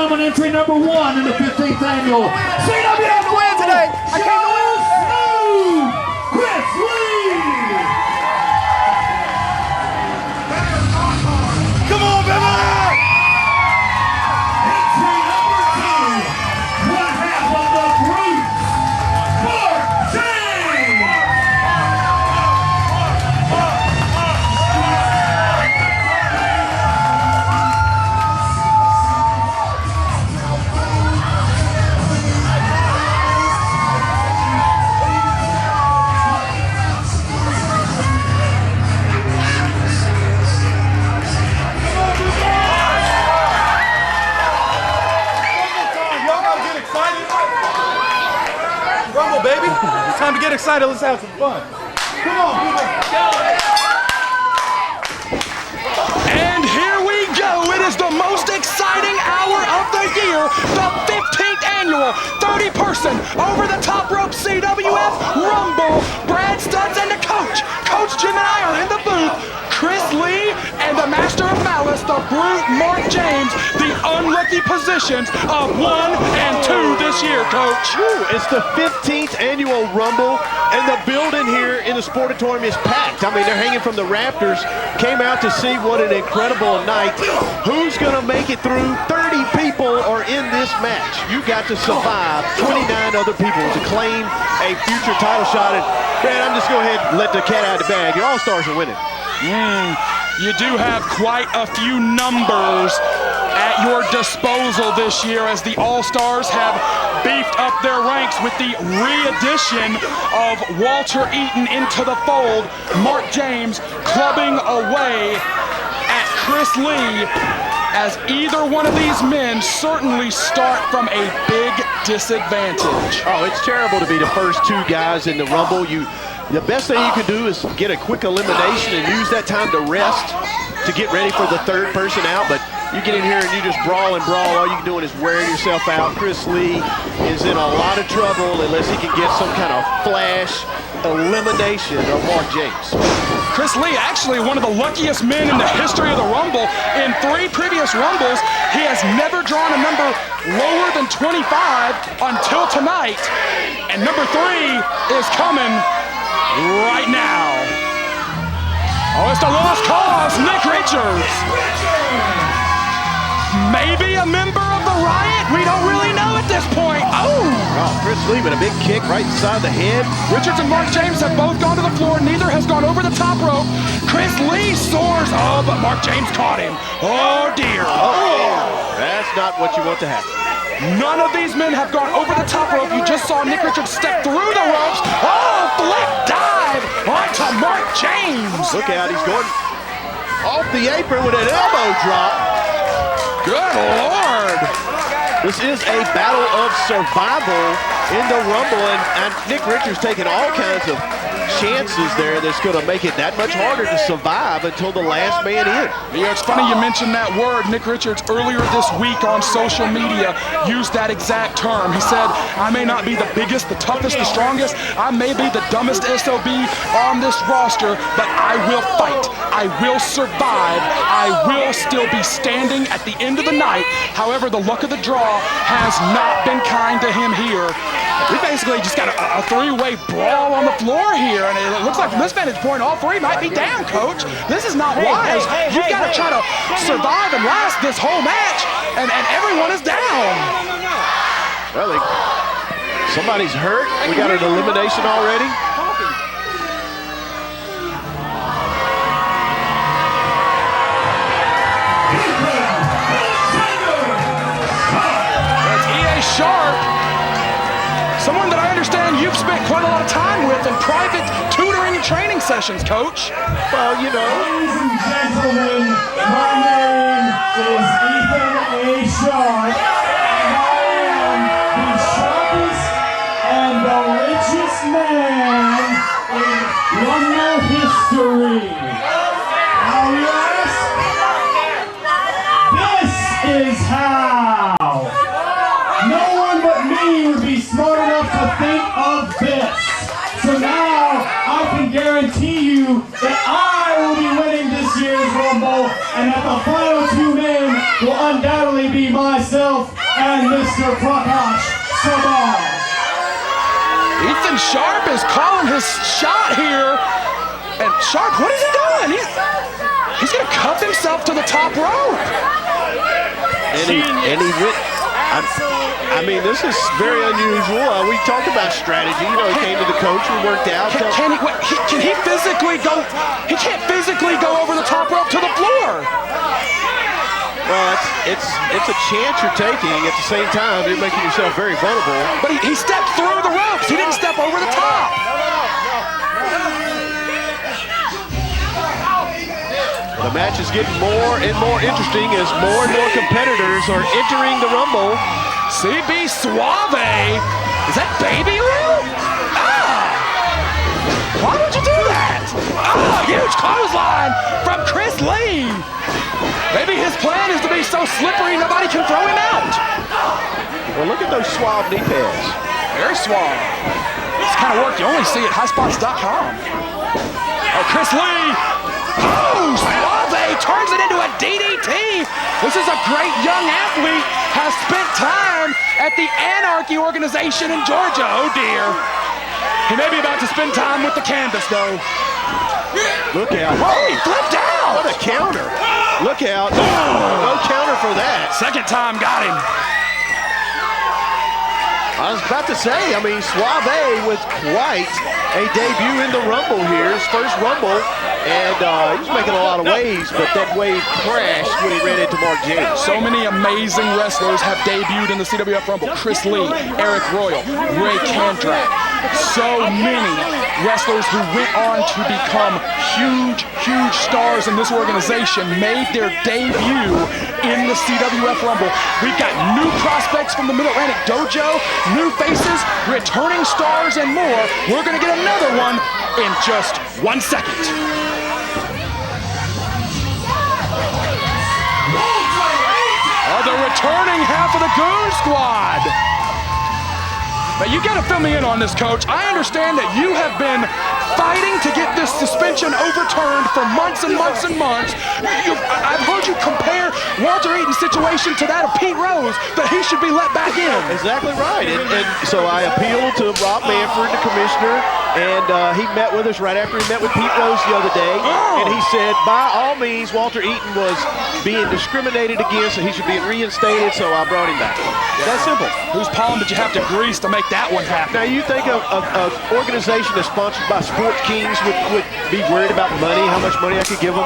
time on entry number 1 in the 15th annual CWF win today. I came to win. Chris Lee. Come on, baby. Entry number 2, one half of the group, Mark James. Baby, it's time to get excited. Let's have some fun. Come on, people. And here we go. It is the most exciting hour of the year. The 15th annual 30-person over-the-top rope CWF Rumble. Brad Stutts and the coach, Coach Gemini, are in the booth. Chris Lee and the Master of Malice, the Brute Mark James, the unlucky positions of 1 and 2 this year, Coach. It's the 15th annual Rumble, and the building here in the Sportatorium is packed. I mean, they're hanging from the rafters. Came out to see what an incredible night. Who's going to make it through? 30 people are in this match. You got to survive 29 other people to claim a future title shot. And, man, I'm just going to go ahead and let the cat out of the bag. Your All-Stars are winning. You do have quite a few numbers at your disposal this year as the All-Stars have beefed up their ranks with the re-addition of Walter Eaton into the fold. Mark James clubbing away at Chris Lee, as either one of these men certainly start from a big disadvantage. Oh, it's terrible to be the first 2 guys in the Rumble. The best thing you can do is get a quick elimination and use that time to rest to get ready for the 3rd person out. But you get in here and you just brawl and brawl. All you're doing is wearing yourself out. Chris Lee is in a lot of trouble unless he can get some kind of flash elimination of Mark James. Chris Lee, actually one of the luckiest men in the history of the Rumble. In 3 previous Rumbles, he has never drawn a number lower than 25 until tonight. And number 3 is coming right now. Oh, it's the lost cause, Nick Richards. Maybe a member of the Riot? We don't really know at this point. Oh, Chris Lee with a big kick right inside the head. Richards and Mark James have both gone to the floor. Neither has gone over the top rope. Chris Lee soars. Oh, but Mark James caught him. Oh, dear. Oh, that's not what you want to happen. None of these men have gone over the top rope. You just saw Nick Richards step through the ropes. Oh, flip dive onto Mark James. Look out, he's going off the apron with an elbow drop. Good Lord. This is a battle of survival in the Rumble, and Nick Richards taking all kinds of chances there that's going to make it that much harder to survive until the last man in. Yeah, it's funny you mentioned that word. Nick Richards earlier this week on social media used that exact term. He said, I may not be the biggest, the toughest, the strongest. I may be the dumbest SOB on this roster, but I will fight. I will survive. I will still be standing at the end of the night. However, the luck of the draw has not been kind to him here. We basically just got a 3-way brawl on the floor here, and it looks like from this vantage point, all 3 might be down, Coach. This is not wise. You've got to try to survive and last this whole match, and everyone is down. Well, somebody's hurt. We got an elimination already. That's E.A. Sharp. Someone that I understand you've spent quite a lot of time with in private tutoring and training sessions, Coach. Well, you know. Ladies and gentlemen, my name is Ethan A. Sharp, and I am the sharpest and the richest man in Rumble history. Now you ask, this is how. No one but me would be smart enough to think of this. So now I can guarantee you that I will be winning this year's Rumble, and that the final 2 men will undoubtedly be myself and Mr. Prakash Sabar. Ethan Sharp is calling his shot here. And Sharp, what is he doing? He's going to cuff himself to the top rope. And he went. I mean, this is very unusual. We talked about strategy. You know, he came to the coach, we worked out. Can he physically go? He can't physically go over the top rope to the floor. Well, it's a chance you're taking. At the same time, you're making yourself very vulnerable. But he stepped through the ropes. He didn't step over the top. The match is getting more and more interesting as more and more competitors are entering the Rumble. CB Suave. Is that Baby Lou? Why would you do that? Huge clothesline from Chris Lee. Maybe his plan is to be so slippery nobody can throw him out. Well, look at those suave knee pads. Very suave. This kind of work you only see at highspots.com. Oh, Chris Lee. Oh, Suave turns it into a DDT. This is a great young athlete. Has spent time at the Anarchy organization in Georgia. Oh, dear. He may be about to spend time with the canvas, though. Look out. Oh, he flipped out. What a counter. Look out. No counter for that. Second time got him. I was about to say, I mean, Suave was quite a debut in the Rumble here. His first Rumble, and he was making a lot of waves, but that wave crashed when he ran into Mark James. So many amazing wrestlers have debuted in the CWF Rumble. Chris Lee, Arik Royal, Kandrack. So many wrestlers who went on to become huge stars in this organization made their debut in the CWF Rumble. We've got new prospects from the Mid-Atlantic Dojo, new faces, returning stars, and more. We're going to get another one in just 1 second. The returning half of the Goon Squad. Now you got to fill me in on this, Coach. I understand that you have been fighting to get this suspension overturned for months and months and months. I've heard you compare Walter Eaton's situation to that of Pete Rose, that he should be let back in. Exactly right. And so I appealed to Rob Manford, the commissioner, and he met with us right after he met with Pete Rose the other day. And he said, by all means, Walter Eaton was being discriminated against and he should be reinstated, so I brought him back. That's simple. Whose palm did you have to grease to make that one happen? Now, you think an organization that's sponsored by Sports Kings would be worried about money, how much money I could give them?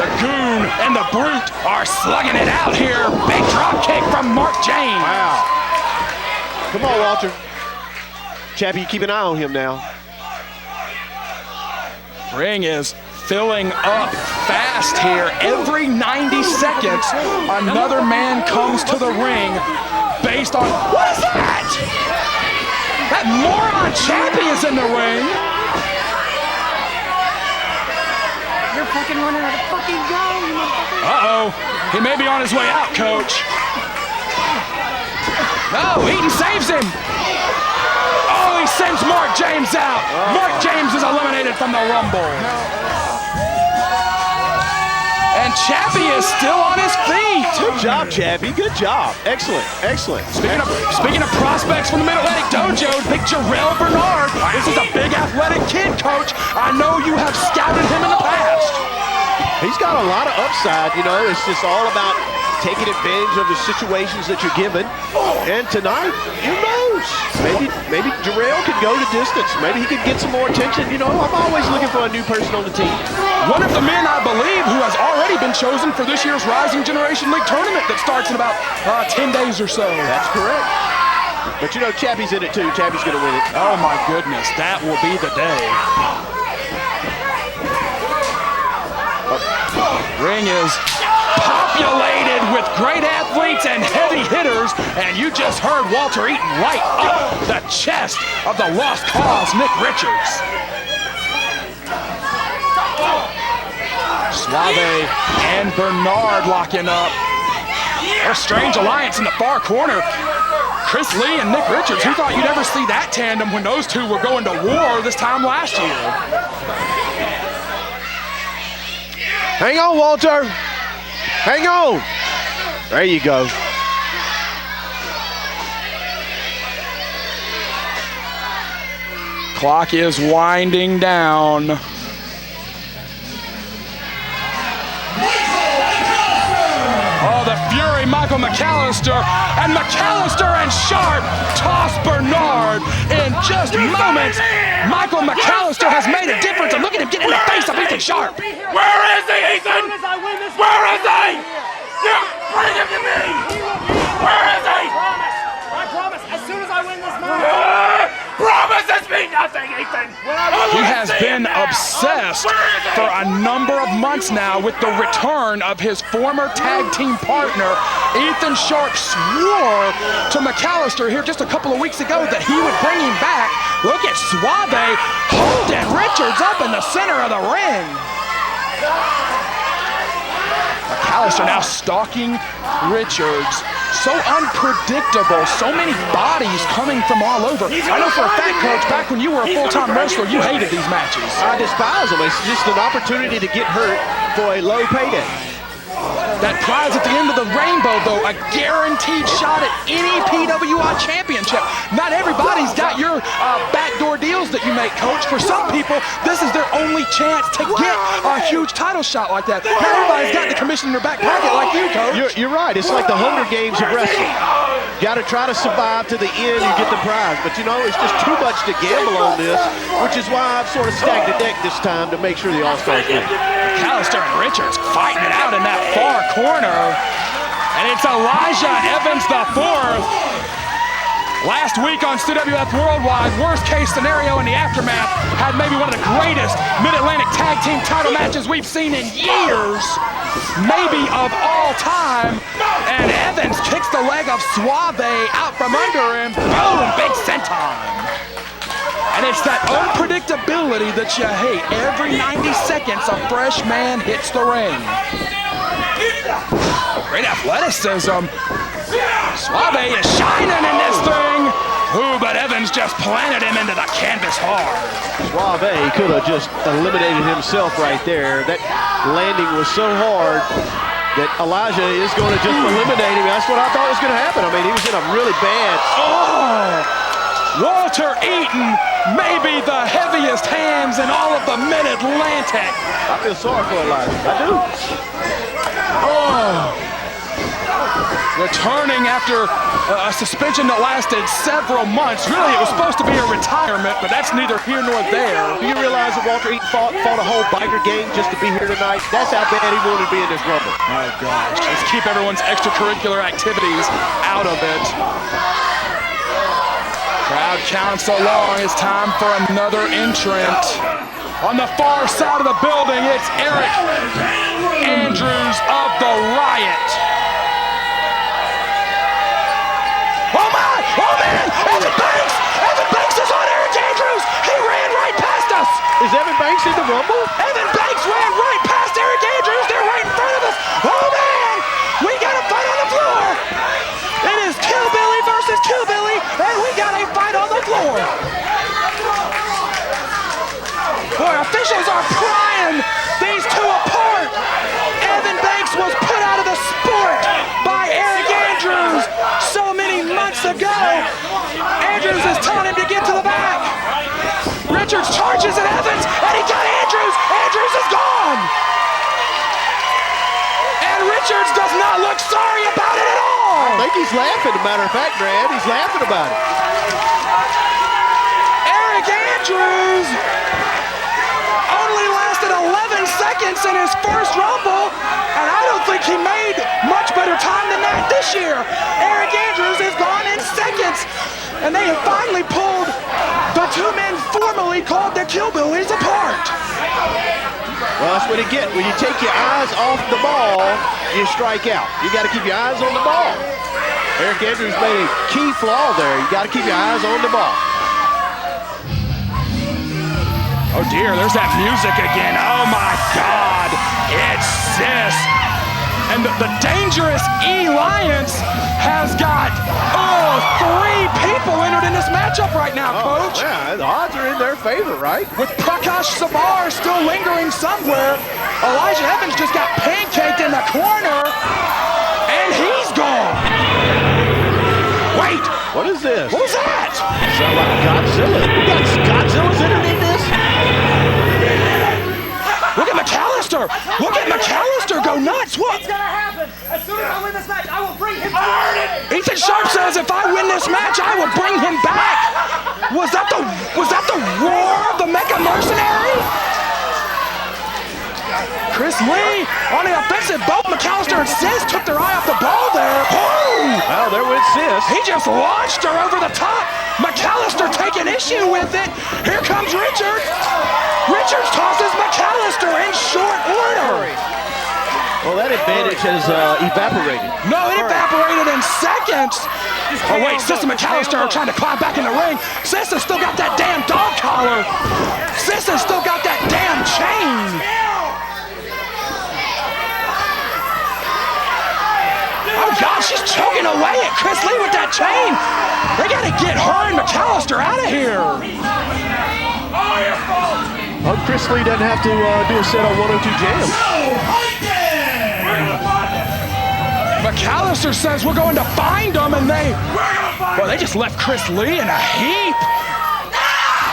The Goon and the Brute are slugging it out here. Big drop kick from Mark James. Wow. Come on, Walter. Chappie, keep an eye on him now. Ring is filling up fast here. Every 90 seconds, another man comes to the ring based on... What is that? That moron Chappie is in the ring. You're fucking running out of fucking go, you motherfucker. Uh-oh. He may be on his way out, Coach. No, Eaton saves him. Oh, he sends Mark James out. Mark James is eliminated from the Rumble. And Chappie is still on his feet. Good job, Chappie. Good job. Excellent. Excellent. Speaking of prospects from the Mid-Atlantic Dojo, big Jor-El Bernard. This is a big athletic kid, Coach. I know you have scouted him in the past. He's got a lot of upside, you know. It's just all about taking advantage of the situations that you're given. And tonight, who knows? Maybe Jor-El could go the distance. Maybe he could get some more attention. You know, I'm always looking for a new person on the team. One of the men, I believe, who has already been chosen for this year's Rising Generation League tournament that starts in about 10 days or so. That's correct. But you know, Chappie's in it too. Chappie's going to win it. Oh my goodness, that will be the day. Ring is populated with great athletes and heavy hitters, and you just heard Walter Eaton light up the chest of the lost cause, Nick Richards. Suave and Bernard locking up. A strange alliance in the far corner. Chris Lee and Nick Richards, who thought you'd ever see that tandem when those two were going to war this time last year? Hang on, Walter. Hang on. There you go. Clock is winding down. Oh, the fury, Michael McAllister, and McAllister and Sharp toss Bernard in just moments. Michael McAllister has made a difference, and look at him get in the face of Ethan Sharp. Where is he, Ethan? Where is he? Yeah, bring him to me. Where is he? I promise, as soon as I win this match. Promises me nothing, Ethan. He has been obsessed for a number of months now with the return of his former tag team partner. Ethan Sharp swore to McAllister here just a couple of weeks ago that he would bring him back. Look at Suave holding Richards up in the center of the ring. McAllister now stalking Richards. So unpredictable, so many bodies coming from all over. I know for a fact, Coach, back when you were a full-time wrestler, you hated these matches. I despise them. It's just an opportunity to get hurt for a low payday. That prize at the end of the rainbow, though, a guaranteed shot at any PWI championship. Not everybody's got your backdoor deals that you make, Coach. For some people, this is their only chance to get a huge title shot like that. Not everybody's got the commission in their back pocket like you, Coach. You're right. It's like the Hunger Games of wrestling. You got to try to survive to the end and get the prize. But, you know, it's just too much to gamble on this, which is why I've sort of stacked the deck this time to make sure the All-Stars win. McAllister and Richards fighting it out in that far corner. And it's Elijah Evans IV. Last week on CWF Worldwide, worst case scenario in the aftermath, had maybe one of the greatest Mid-Atlantic tag team title matches we've seen in years, maybe of all time. And Evans kicks the leg of Suave out from under him. Boom, big senton. And it's that unpredictability that you hate. Every 90 seconds, a fresh man hits the ring. Great athleticism. Suave is shining in this thing. Ooh, but Evans just planted him into the canvas hard. Suave could have just eliminated himself right there. That landing was so hard that Elijah is going to just eliminate him. That's what I thought was going to happen. I mean, he was in a really bad... Walter Eaton, maybe the heaviest hands in all of the Mid-Atlantic. I feel sorry for Elijah. I do. Returning after a suspension that lasted several months. Really, it was supposed to be a retirement, but that's neither here nor there. Do you realize that Walter Eaton fought a whole biker game just to be here tonight? That's how bad he wanted to be in this Rumble. Oh, gosh. Let's keep everyone's extracurricular activities out of it. Crowd counts along. It's time for another entrant. On the far side of the building, it's Aric Andrews of the Riot. Oh my! Oh man! Evan Banks! Evan Banks is on Aric Andrews! He ran right past us! Is Evan Banks in the Rumble? Evan Banks ran right past Aric Andrews! They're right in front of us! Oh man! We got a fight on the floor! It is Kill Billy versus Kill Billy, and we got a fight on the floor! Boy, officials are prying these two apart! Evan Banks was put out of the sport by Aric Andrews so many months ago. Andrews is telling him to get to the back. Richards charges at Evans, and he got Andrews. Andrews is gone. And Richards does not look sorry about it at all. I think he's laughing, as a matter of fact, Brad. He's laughing about it. Aric Andrews only lasted 11 seconds in his first Rumble, and I don't think he made much better time than that this year. Aric Andrews is gone in seconds, and they have finally pulled the two men formerly called the Kill Billies apart. Well, that's what you get. When you take your eyes off the ball, you strike out. You got to keep your eyes on the ball. Aric Andrews made a key flaw there. You got to keep your eyes on the ball. Oh dear, there's that music again. Oh my God, it's Sis. And the dangerous E-Lions has got, 3 people entered in this matchup right now, Coach. Yeah, the odds are in their favor, right? With Prakash Sabar still lingering somewhere, Elijah Evans just got pancaked in the corner, and he's gone. Wait. What is this? What was that? Sound like Godzilla. We got Godzilla's underneath this? Look at McAllister! Look at McAllister go nuts! What? It's gonna happen. As soon as I win this match, I will bring him back. Ethan Sharp says if I win this match, I will bring him back. Was that the roar of the Mecha Mercenary? Chris Lee on the offensive. Both McAllister and Sis took their eye off the ball there. Oh! Well, there went Sis. He just launched her over the top. McAllister taking issue with it. Here comes Richard. Richards tosses McAllister in short order. Well, that advantage has evaporated. No, it evaporated in seconds. Oh, wait, Sis and McAllister are trying to climb back in the ring. Sis has still got that damn dog collar. Sis has still got that damn chain. Oh, God, she's choking away at Chris Lee with that chain. They got to get her and McAllister out of here. Well, Chris Lee doesn't have to do a set on 102 Jam. McAllister says we're going to find them, and they just left Chris Lee in a heap.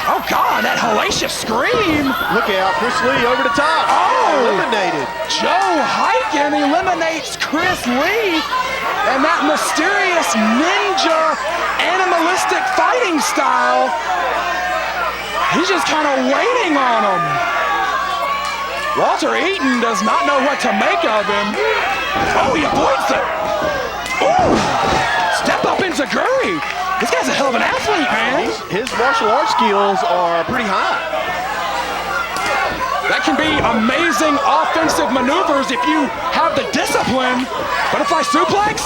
Oh, God, that hellacious scream. Look out, Chris Lee over the top. Oh! Eliminated. Joe Hyken eliminates Chris Lee, and that mysterious ninja animalistic fighting style, he's just kind of waiting on him. Walter Eaton does not know what to make of him. Oh, he avoids it. Ooh! Step up in Zaguri. This guy's a hell of an athlete, man. His martial arts skills are pretty high. That can be amazing offensive maneuvers if you have the discipline. Butterfly suplex?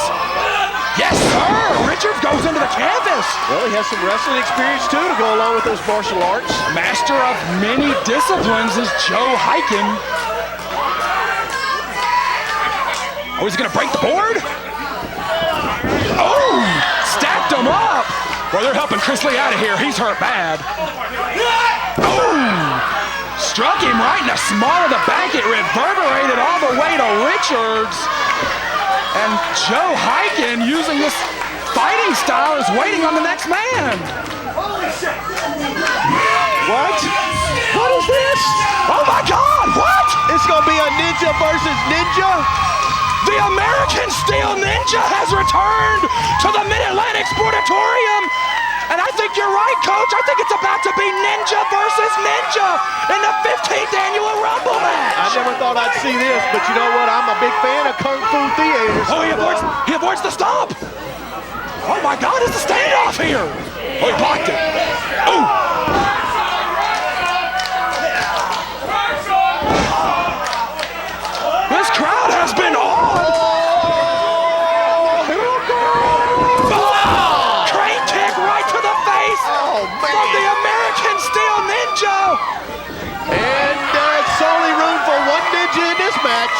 Yes, sir! Richards goes into the canvas. Well, he has some wrestling experience, too, to go along with those martial arts. Master of many disciplines is Joe Hyken. Oh, he's going to break the board? Oh! Stacked him up! Well, they're helping Chris Lee out of here. He's hurt bad. Oh! Struck him right in the small of the back. It reverberated all the way to Richards. And Joe Hyken, using this fighting style, is waiting on the next man. What? What is this? Oh my God, what? It's going to be a ninja versus ninja? The American Steel Ninja has returned to the Mid-Atlantic Sportatorium. And I think you're right, Coach. I think it's about to be Ninja versus Ninja in the 15th annual Rumble match. I never thought I'd see this, but you know what? I'm a big fan of Kung Fu Theater. Oh, he avoids the stomp. Oh my God, it's a standoff here. Oh, he blocked it. Ooh. This crowd has been on. From the American Steel Ninja! And it's only room for one ninja in this match.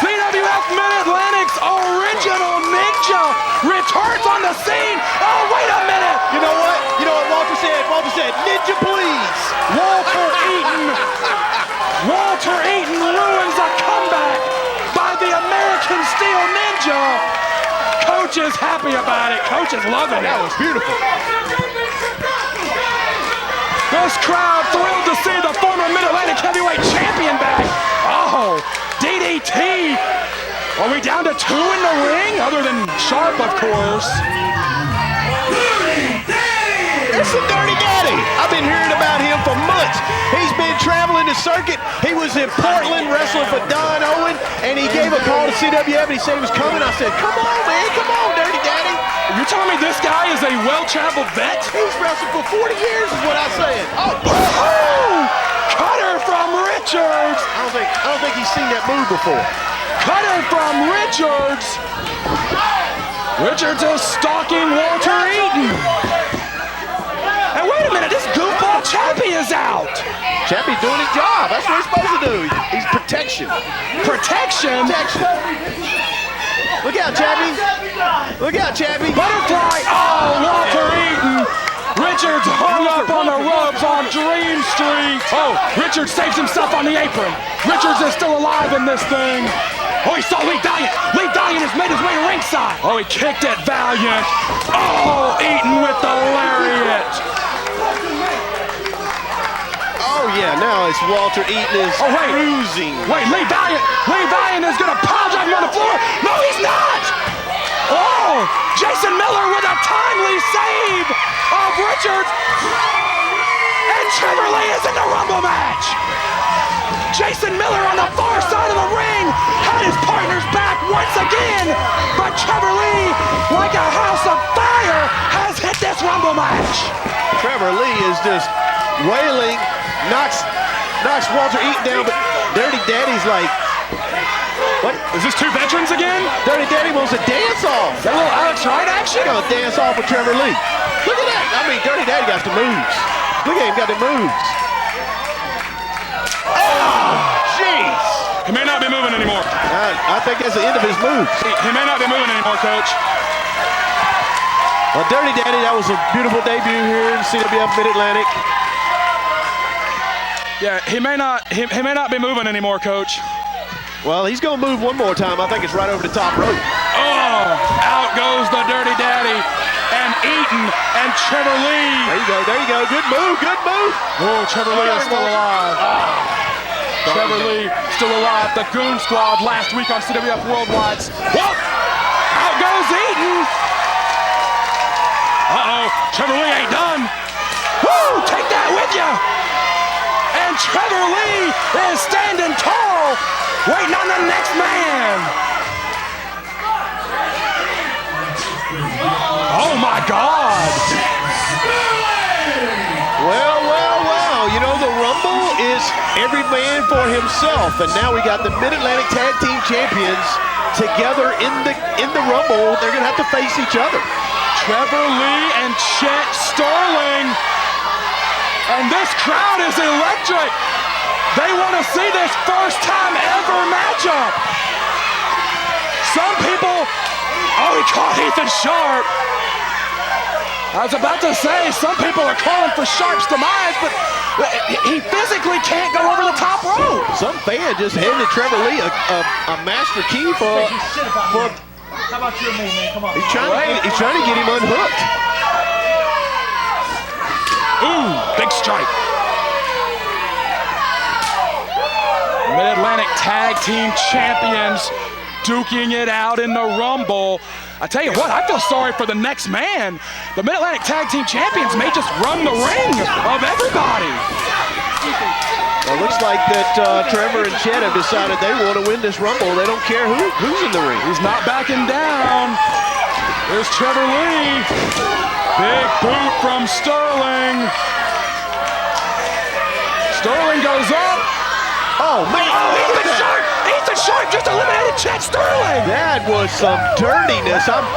CWF Mid-Atlantic's original ninja returns on the scene. Oh, wait a minute! You know what? You know what Walter said? Walter said, ninja please! Walter Eaton ruins a comeback by the American Steel Ninja. Coach is happy about it. Coach is loving it. That was beautiful. This crowd thrilled to see the former Mid-Atlantic heavyweight champion back. Oh, DDT. Are we down to 2 in the ring? Other than Sharp, of course. It's the Dirty Daddy. I've been hearing about him for months. He's been traveling the circuit. He was in Portland wrestling for Don Owen, and he gave a call to CWF, and he said he was coming. I said, come on, man. Come on, Dirty Daddy. You're telling me this guy is a well-traveled vet? He's wrestled for 40 years is what I said. Oh! Cutter from Richards! I don't think he's seen that move before. Cutter from Richards! Richards is stalking Walter Eaton. And wait a minute, this goofball Chappie is out. Chappie's doing his job. That's what he's supposed to do. He's protection. Protection? Look out, Chappie. Look out, Chappie. Butterfly. Oh, Walter Eaton. Richards hung up on the ropes on Dream Street. Oh, Richards saves himself on the apron. Richards is still alive in this thing. Oh, he saw Lee Valiant. Lee Valiant has made his way to ringside. Oh, he kicked at Valiant. Oh, Eaton with the lariat. Oh, yeah, now it's Walter Eaton is cruising. Wait, Lee Valiant is going to pile drive him on the floor. No, he's not. Oh, Jason Miller with a timely save of Richards. And Trevor Lee is in the Rumble match. Jason Miller on the far side of the ring had his partner's back once again, but Trevor Lee, like a house of fire, has hit this Rumble match. Trevor Lee is just wailing, knocks Walter Eaton down, but Dirty Daddy's like, what? Is this two veterans again? Dirty Daddy wants to dance off. That little Alex Wright action? He's gonna dance off with Trevor Lee. Look at that. I mean, Dirty Daddy got the moves. Look at him, got the moves. Oh, jeez. He may not be moving anymore. I think that's the end of his moves. He may not be moving anymore, Coach. Well, Dirty Daddy, that was a beautiful debut here in CWF Mid-Atlantic. Yeah, he may not be moving anymore, Coach. Well, he's gonna move one more time. I think it's right over the top rope. Oh, out goes the Dirty Daddy. And Eaton and Trevor Lee. There you go. Good move. Oh, Trevor Lee is still alive. Trevor Lee still alive. The Goon Squad last week on CWF Worldwide. Whoa! Out goes Eaton. Uh-oh, Trevor Lee ain't done. Woo! Take that with you. And Trevor Lee is standing tall, waiting on the next man. Oh my God! Well. You know, the Rumble is every man for himself, and now we got the Mid-Atlantic Tag Team Champions together in the Rumble. They're gonna have to face each other. Trevor Lee and Chet Sterling, and this crowd is electric. They want to see this first time ever matchup. Some people, oh, he caught Ethan Sharp. I was about to say, some people are calling for Sharp's demise, but he physically can't go over the top rope. Some fan just handed Trevor Lee a master key for. How about you and me, man? Come on. He's trying to get him unhooked. Ooh, big strike. Mid-Atlantic Tag Team Champions duking it out in the Rumble. I tell you what, I feel sorry for the next man. The Mid-Atlantic Tag Team Champions may just run the ring of everybody. Well, it looks like that Trevor and Chet have decided they want to win this Rumble. They don't care who's in the ring. He's not backing down. There's Trevor Lee. Big boot from Sterling. Sterling goes up. Oh, man. Oh, Ethan Sharp just eliminated Chet Sterling. That was some dirtiness. I'm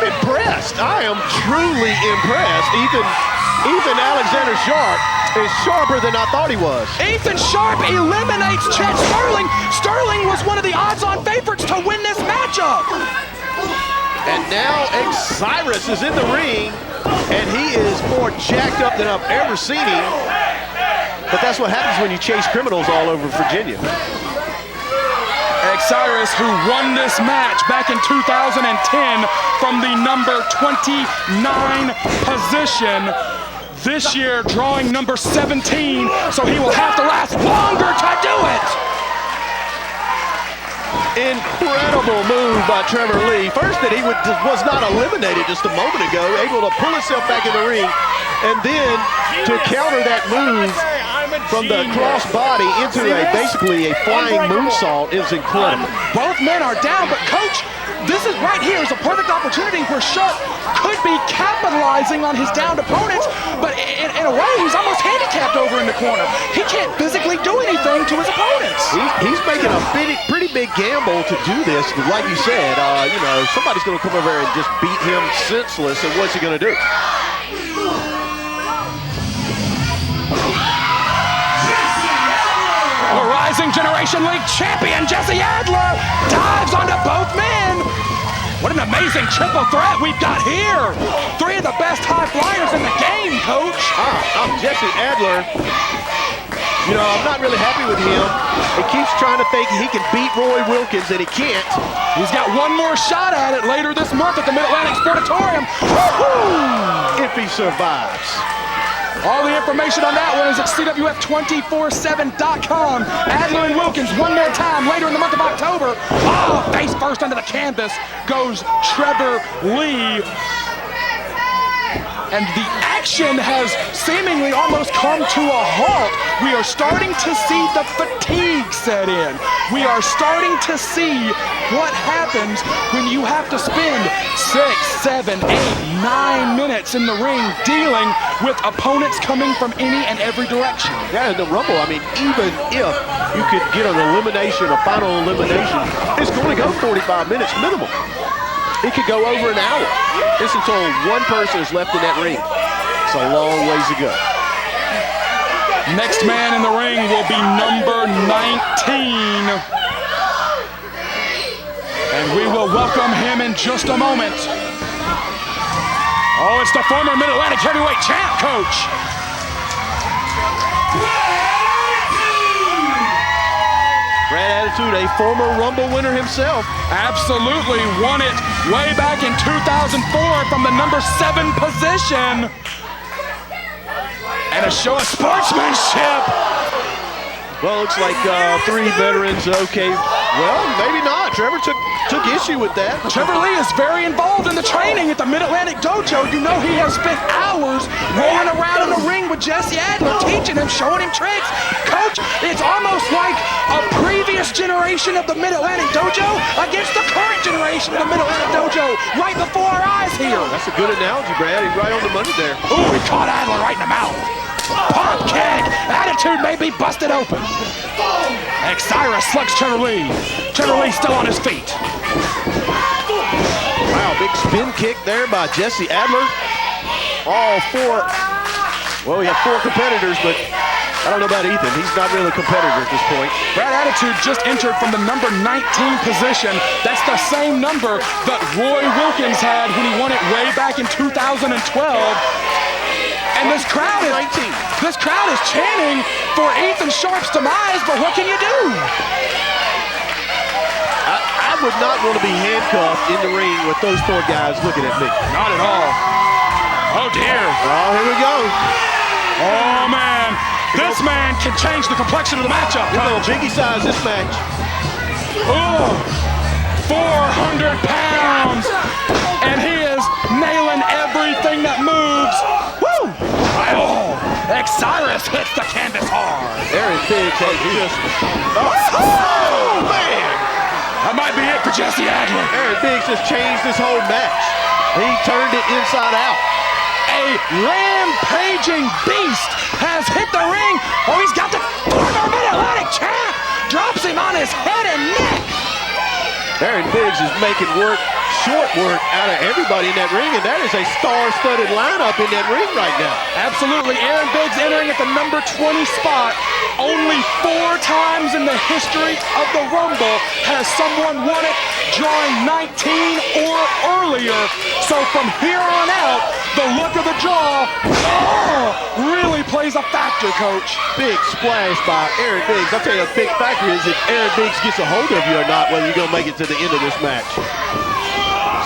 impressed. I am truly impressed. Ethan Alexander Sharp is sharper than I thought he was. Ethan Sharp eliminates Chet Sterling. Sterling was one of the odds-on favorites to win this matchup. And now Cyrus is in the ring, and he is more jacked up than I've ever seen him. But that's what happens when you chase criminals all over Virginia. Cyrus, who won this match back in 2010 from the number 29 position. This year, drawing number 17, so he will have to last longer to do it. Incredible move by Trevor Lee. First that he was not eliminated just a moment ago, able to pull himself back in the ring, and then to counter that move from the cross body into basically a flying moonsault is incredible. Both men are down, but Coach, this is right here is a perfect opportunity where Sharp could be capitalizing on his downed opponents, but in a way, he's almost handicapped over in the corner. He can't physically do anything to his opponents. He's making a pretty big gamble to do this. Like you said, you know, somebody's going to come over there and just beat him senseless, and what's he going to do? The Rising Generation League champion Jesse Adler dives onto both men. What an amazing triple threat we've got here. 3 of the best high flyers in the game, Coach. I'm Jesse Adler. You know, I'm not really happy with him. He keeps trying to think he can beat Roy Wilkins, and he can't. He's got one more shot at it later this month at the Mid-Atlantic Sportatorium. If he survives. All the information on that one is at CWF247.com. Adler and Wilkins one more time later in the month of October. Oh, face first under the canvas goes Trevor Lee. And the action has seemingly almost come to a halt. We are starting to see the fatigue set in. We are starting to see what happens when you have to spend 6, 7, 8, 9 minutes in the ring dealing with opponents coming from any and every direction. Yeah, in the Rumble, I mean, even if you could get an elimination, a final elimination, it's going to go 45 minutes minimum. It could go over an hour. It's until one person is left in that ring. It's a long ways to go. Next man in the ring will be number 19. And we will welcome him in just a moment. Oh, it's the former Mid-Atlantic heavyweight champ, Coach. Brad Attitude, a former Rumble winner himself. Absolutely won it way back in 2004 from the number 7 position. And a show of sportsmanship. Well, looks like 3 veterans. Okay, well, maybe not. Trevor took issue with that. Trevor Lee is very involved in the training at the Mid-Atlantic Dojo. You know he has spent hours rolling around in the ring with Jesse Adler, teaching him, showing him tricks. Coach, it's almost like a previous generation of the Mid-Atlantic Dojo against the current generation of the Mid-Atlantic Dojo right before our eyes here. That's a good analogy, Brad. He's right on the money there. Ooh, he caught Adler right in the mouth. Pump kick. Attitude may be busted open. Cyrus slugs Trevor Lee. Trevor Lee still on his feet. Wow, big spin kick there by Jesse Adler. All 4. Well, we have 4 competitors, but I don't know about Ethan. He's not really a competitor at this point. Brad Attitude just entered from the number 19 position. That's the same number that Roy Wilkins had when he won it way back in 2012. And this crowd is chanting for Ethan Sharp's demise, but what can you do? I would not want to be handcuffed in the ring with those 4 guys looking at me. Not at all. Oh, dear. Oh, here we go. Oh, man. This man can change the complexion of the matchup. We're going to Biggie size this match. Oh, 400 pounds. And he is nailing everything that moves. Woo! Oh, Cyrus hits the canvas hard. Aric Biggs has just... Oh, man! That might be it for Jesse Adler. Aric Biggs has changed this whole match. He turned it inside out. A rampaging beast has hit the ring. Oh, he's got the former Mid-Atlantic champ. Drops him on his head and neck. Aric Biggs is making short work out of everybody in that ring, and that is a star-studded lineup in that ring right now. Absolutely. Aric Biggs entering at the number 20 spot. Only 4 times in the history of the Rumble has someone won it drawing 19 or earlier. So from here on out, the look of the jaw really plays a factor, Coach. Big splash by Aric Biggs. I'll tell you, a big factor is if Aric Biggs gets a hold of you or not, whether you're going to make it to the end of this match.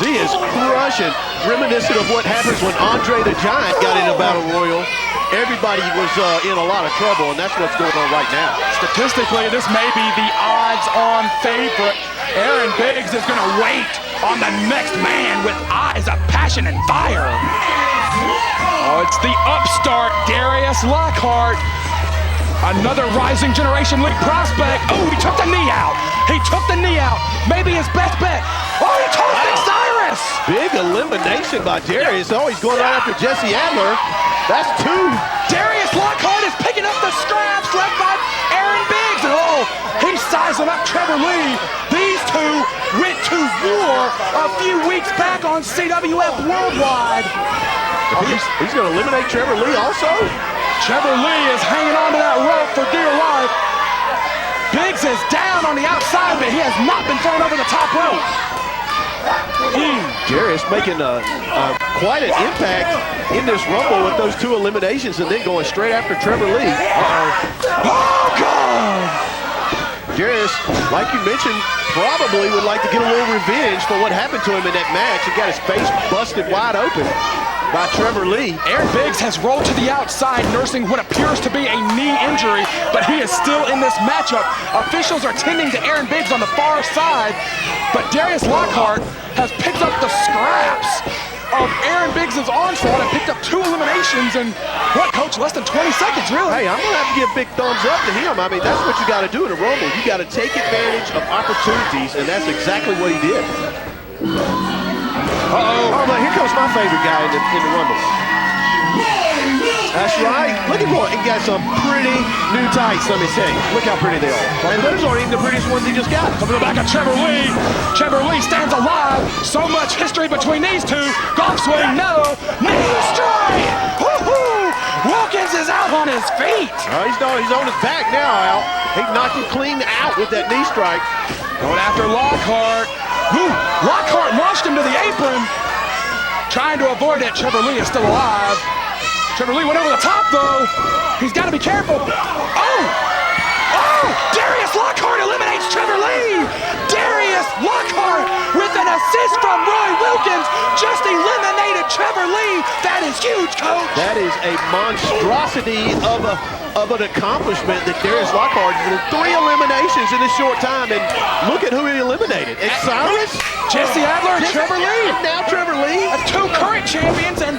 He is crushing, reminiscent of what happens when Andre the Giant got in a battle royal. Everybody was in a lot of trouble, and that's what's going on right now. Statistically, this may be the odds-on favorite. Aric Biggs is going to wait on the next man with eyes of passion and fire. Oh, it's the upstart Darius Lockhart. Another rising generation league prospect. Oh, he took the knee out. He took the knee out. Maybe his best bet. Oh, he tossed it, Cyrus. Big elimination by Darius. Oh, he's going right after Jesse Adler. That's 2. Darius Lockhart is picking up the straps left by Aric Biggs. And oh, he's sizing up Trevor Lee. These 2 went to war a few weeks back on CWF Worldwide. Oh, he's going to eliminate Trevor Lee also? Trevor Lee is hanging on to that rope for dear life. Biggs is down on the outside, but he has not been thrown over the top rope. Jarius making quite an impact in this Rumble with those 2 eliminations and then going straight after Trevor Lee. Oh, God! Jarius, like you mentioned, probably would like to get a little revenge for what happened to him in that match. He got his face busted wide open by Trevor Lee. Aaron Biggs has rolled to the outside, nursing what appears to be a knee injury, but he is still in this matchup. Officials are tending to Aaron Biggs on the far side, but Darius Lockhart has picked up the scraps of Aaron Biggs' onslaught and picked up 2 eliminations in, what, Coach, less than 20 seconds, really? Hey, I'm going to have to give big thumbs up to him. I mean, that's what you got to do in a Rumble. You got to take advantage of opportunities, and that's exactly what he did. Uh-oh. Oh, man, here comes my favorite guy in the Rumble. That's right. Look at what, he got some pretty new tights, let me say. Look how pretty they are. And those aren't even the prettiest ones he just got. Coming back at Trevor Lee. Trevor Lee stands alive. So much history between these two. Golf swing, no. Knee strike. Woo-hoo. Wilkins is out on his feet. He's on his back now, Al. He knocked him clean out with that knee strike. Going after Lockhart. Woo. Lockhart launched him to the apron. Trying to avoid it. Trevor Lee is still alive. Trevor Lee went over the top, though. He's got to be careful. Oh! Darius Lockhart eliminates Trevor Lee. Darius Lockhart with an assist from Roy Wilkins just eliminated Trevor Lee. That is huge, Coach. That is a monstrosity of an accomplishment that Darius Lockhart did. 3 eliminations in this short time, and look at who he eliminated. It's Cyrus, Jesse Adler, and Trevor Lee. And now Trevor Lee. 2 current champions and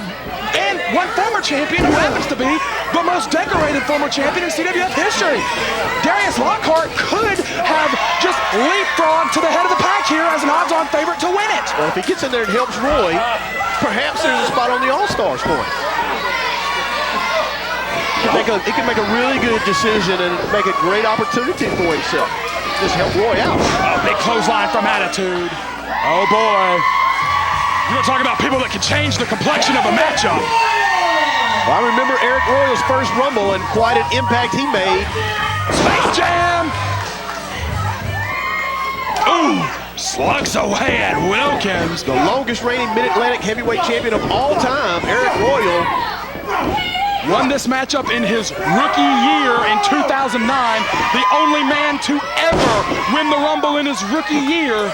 1 former champion who happens to be the most decorated former champion in CWF history. Darius Lockhart could have just leapfrogged to the head of the pack here as an odds-on favorite to win it. Well, if he gets in there and helps Roy, perhaps there's a spot on the All-Stars for him. He can make a really good decision and make a great opportunity for himself. Just help Roy out. Oh, big clothesline from Attitude. Oh, boy. You want to talk about people that can change the complexion of a matchup. Well, I remember Arik Royal's first Rumble and quite an impact he made. Space Jam! Ooh, slugs away at Wilkins. The longest reigning Mid-Atlantic heavyweight champion of all time, Arik Royal, won this matchup in his rookie year in 2009. The only man to ever win the Rumble in his rookie year.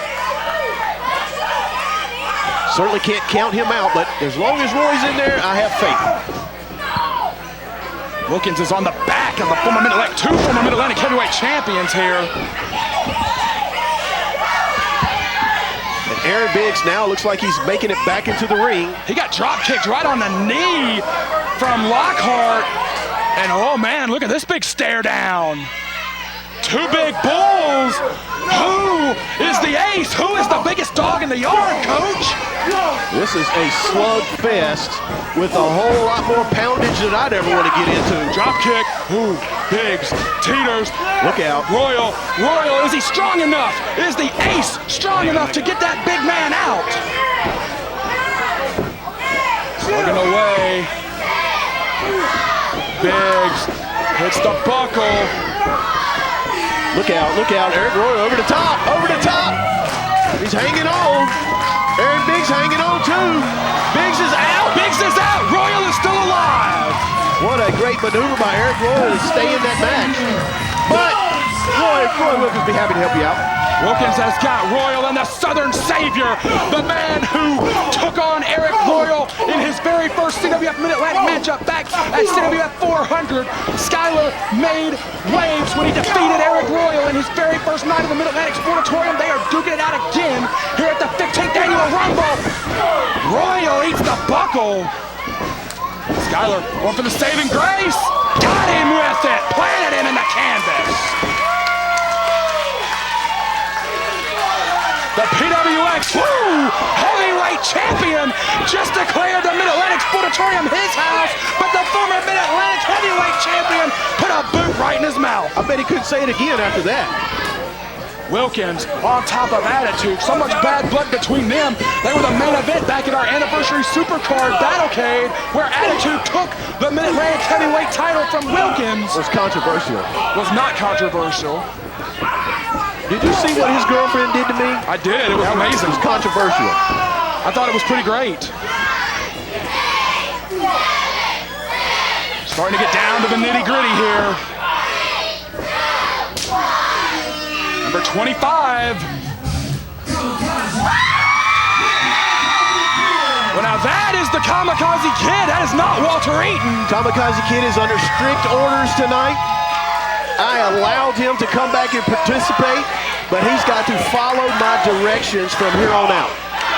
Certainly can't count him out, but as long as Roy's in there, I have faith. Wilkins is on the back of the former Mid-Atlantic, 2 former Mid-Atlantic heavyweight champions here. And Aaron Biggs now looks like he's making it back into the ring. He got drop kicked right on the knee from Lockhart. And oh man, look at this big stare down. 2 big bulls. Who is the ace? Who is the biggest dog in the yard, Coach? This is a slug fest with a whole lot more poundage than I'd ever want to get into. Drop kick. Ooh, Biggs, teeters. Look out. Royal, is he strong enough? Is the ace strong enough to get that big man out? Slugging away. Biggs hits the buckle. Look out, Arik Royal over the top. He's hanging on. Aaron Biggs hanging on too. Biggs is out. Royal is still alive. What a great maneuver by Arik Royal to stay in that match. But Roy Wilkins be happy to help you out. Wilkins has got Royal and the Southern Savior, the man who took on Arik Royal in his very first CWF Mid-Atlantic matchup back at CWF 400. Skyler made waves when he defeated Arik Royal in his very first night of the Mid-Atlantic Sportatorium. They are duking it out again here at the 15th Annual Rumble. Royal eats the buckle. Skyler going for the saving grace. Got him with it. Planted him in the canvas. The PWX heavyweight champion just declared the Mid-Atlantic Sportatorium his house, but the former Mid-Atlantic heavyweight champion put a boot right in his mouth. I bet he couldn't say it again after that. Wilkins on top of Attitude. So much bad blood between them. They were the main event back at our anniversary Supercard Battlecade, where Attitude took the Mid-Atlantic heavyweight title from Wilkins. It was controversial. Was not controversial. Did you see what his girlfriend did to me? I did. It was amazing. It was controversial. I thought it was pretty great. Starting to get down to the nitty-gritty here. Number 25. Well, now that is the Kamakazi Kid. That is not Walter Eaton. Kamakazi Kid is under strict orders tonight. I allowed him to come back and participate, but he's got to follow my directions from here on out,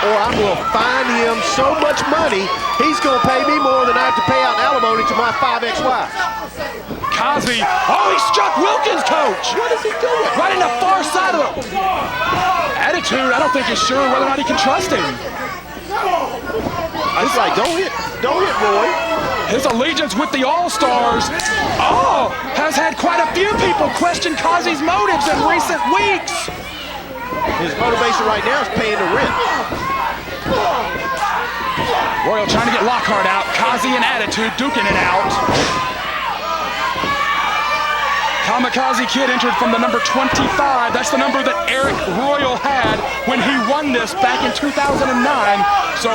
or I will fine him so much money, he's going to pay me more than I have to pay out in alimony to my 5 ex-wives. Kazi, oh, he struck Wilkins, coach. What is he doing? Right in the far side of the attitude. I don't think he's sure whether or not he can trust him. It's like, don't hit Roy. His allegiance with the All-Stars, has had quite a few people question Kazi's motives in recent weeks. His motivation right now is paying the rent. Royal trying to get Lockhart out. Kazi in attitude, duking it out. Kamakazi Kid entered from the number 25. That's the number that Arik Royal had when he won this back in 2009. So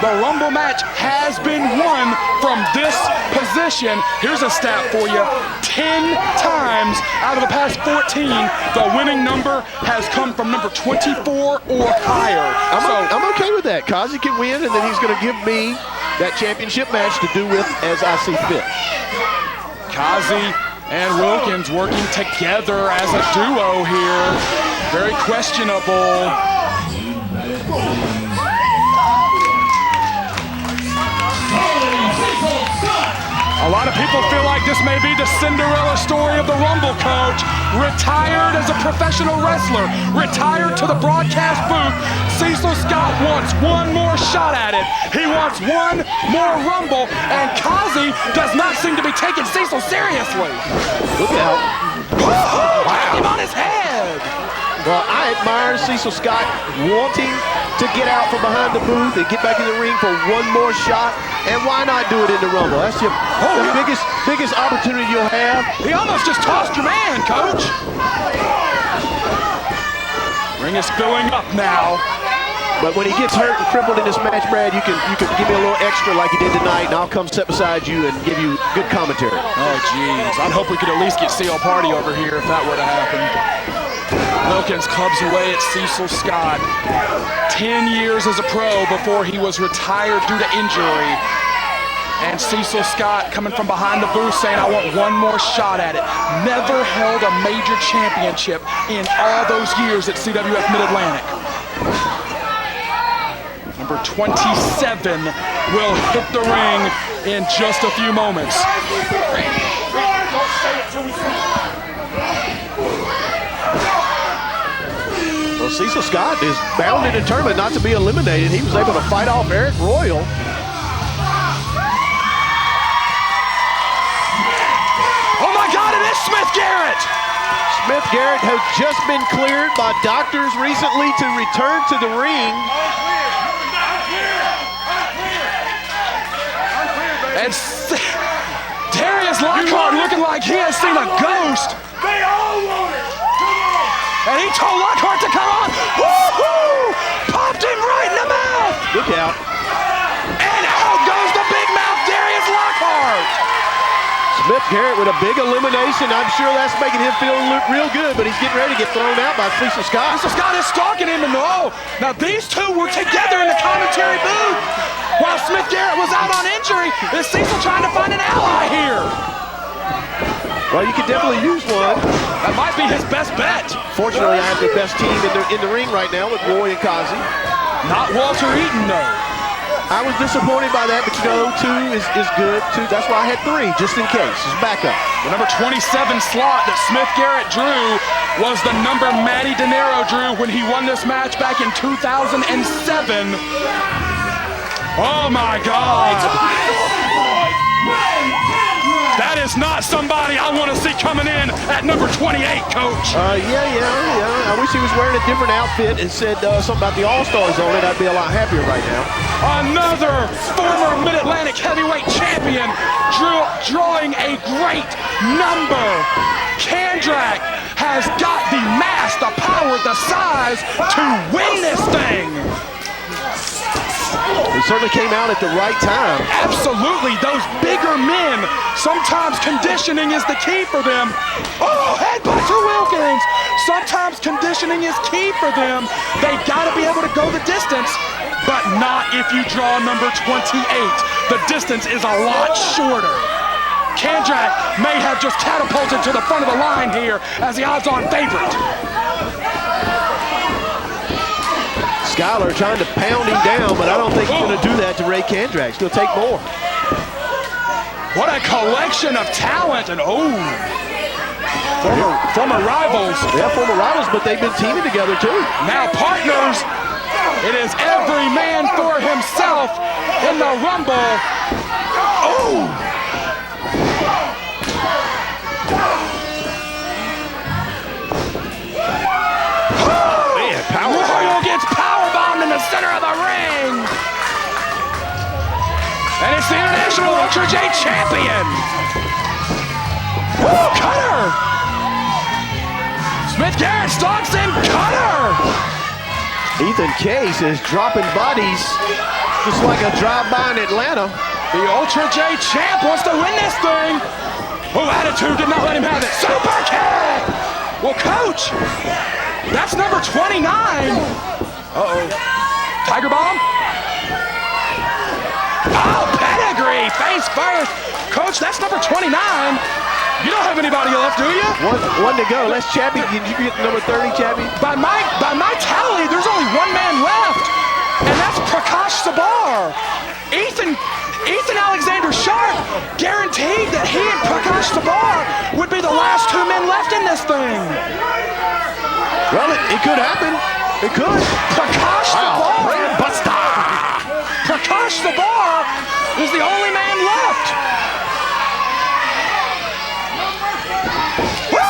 the Rumble match has been won from this position. Here's a stat for you. 10 times out of the past 14, the winning number has come from number 24 or higher. I'm okay with that. Kazi can win, and then he's going to give me that championship match to do with as I see fit. Kazi and Wilkins working together as a duo here. Very questionable. A lot of people feel like this may be the Cinderella story of the Rumble, coach. Retired as a professional wrestler, retired to the broadcast booth. Cecil Scott wants one more shot at it. He wants one more Rumble, and Kazi does not seem to be taking Cecil seriously. Look out. Wow. Him on his head. Well, I admire Cecil Scott wanting to get out from behind the booth and get back in the ring for one more shot. And why not do it in the Rumble? That's the biggest opportunity you'll have. He almost just tossed your man, coach. Ring is filling up now. But when he gets hurt and crippled in this match, Brad, you can give me a little extra like you did tonight, and I'll come step beside you and give you good commentary. Oh, jeez. I'd hope we could at least get CL Party over here if that were to happen. Wilkins clubs away at Cecil Scott. 10 years as a pro before he was retired due to injury. And Cecil Scott coming from behind the booth saying, I want one more shot at it. Never held a major championship in all those years at CWF Mid-Atlantic. Number 27 will hit the ring in just a few moments. Well, Cecil Scott is bound and determined not to be eliminated. He was able to fight off Arik Royal. Oh my God, it is Smith Garrett! Smith Garrett has just been cleared by doctors recently to return to the ring. And Darius Lockhart looking like he has seen a ghost. They all want it. And he told Lockhart to come on. Woo-hoo! Popped him right in the mouth. Look out. And out goes the big mouth Darius Lockhart. Smith Garrett with a big elimination. I'm sure that's making him feel real good, but he's getting ready to get thrown out by Cecil Scott. Cecil Scott is stalking him, and now these two were together in the commentary booth. While Smith Garrett was out on injury, is Cecil trying to find an ally here? Well, you could definitely use one. That might be his best bet. Fortunately, I have the best team in the ring right now with Roy and Kazi. Not Walter Eaton, though. I was disappointed by that, but you know, 2 is good. 2, that's why I had 3, just in case. It's backup. The number 27 slot that Smith Garrett drew was the number Matty de Nero drew when he won this match back in 2007. Oh my God! That is not somebody I want to see coming in at number 28, coach. Yeah. I wish he was wearing a different outfit and said something about the All-Stars on it. I'd be a lot happier right now. Another former Mid-Atlantic heavyweight champion drawing a great number. Kandrack has got the mass, the power, the size to win this thing. He certainly came out at the right time. Absolutely, those bigger men, sometimes conditioning is the key for them. Oh, headbutt to Wilkins. Sometimes conditioning is key for them. They gotta be able to go the distance, but not if you draw number 28. The distance is a lot shorter. Kandrack may have just catapulted to the front of the line here as the odds-on favorite. Skyler trying to pound him down, but I don't think he's going to do that to Ray Kandrack. He's going to take more. What a collection of talent, and former rivals. Yeah, former rivals, but they've been teaming together too. Now partners, it is every man for himself in the Rumble. Oh! Royal gets powerbombed in the center of the ring. And it's the International Ultra J champion. Woo, cutter. Smith Garrett stalks in, cutter. Ethan Case is dropping bodies just like a drive-by in Atlanta. The Ultra J champ wants to win this thing. Oh, attitude did not let him have it. Super kick. Well, coach, that's number 29. Uh-oh. Tiger bomb? Oh, pedigree, face first. Coach, that's number 29. You don't have anybody left, do you? One to go. Let's Chappie. Did you get number 30, Chappie? By my tally, there's only one man left, and that's Prakash Sabar. Ethan Alexander Sharp guaranteed that he and Prakash Sabar would be the last two men left in this thing. Well, it could happen. It could. Prakash Sabar. Prakash Sabar is the only man left. Woo!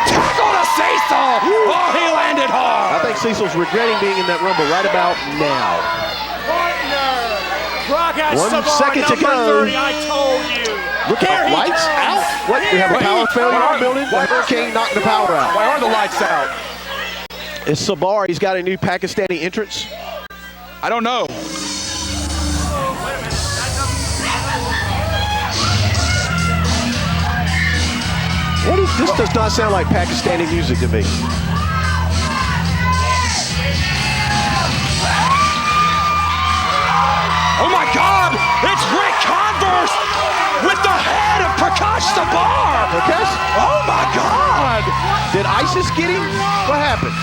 Tackle to Cecil. Oh, he landed hard. I think Cecil's regretting being in that Rumble right about now. 1 second to go. 30, I told you. Look at lights out. What? We have a power failure in the building. The hurricane knocked the power out. Why are the lights out? It's Sabar. He's got a new Pakistani entrance. I don't know. What is this? Does not sound like Pakistani music to me. Oh my God! It's Ric Converse with the head of Prakash Sabar. Prakash? Oh my God! Did ISIS get him? What happened?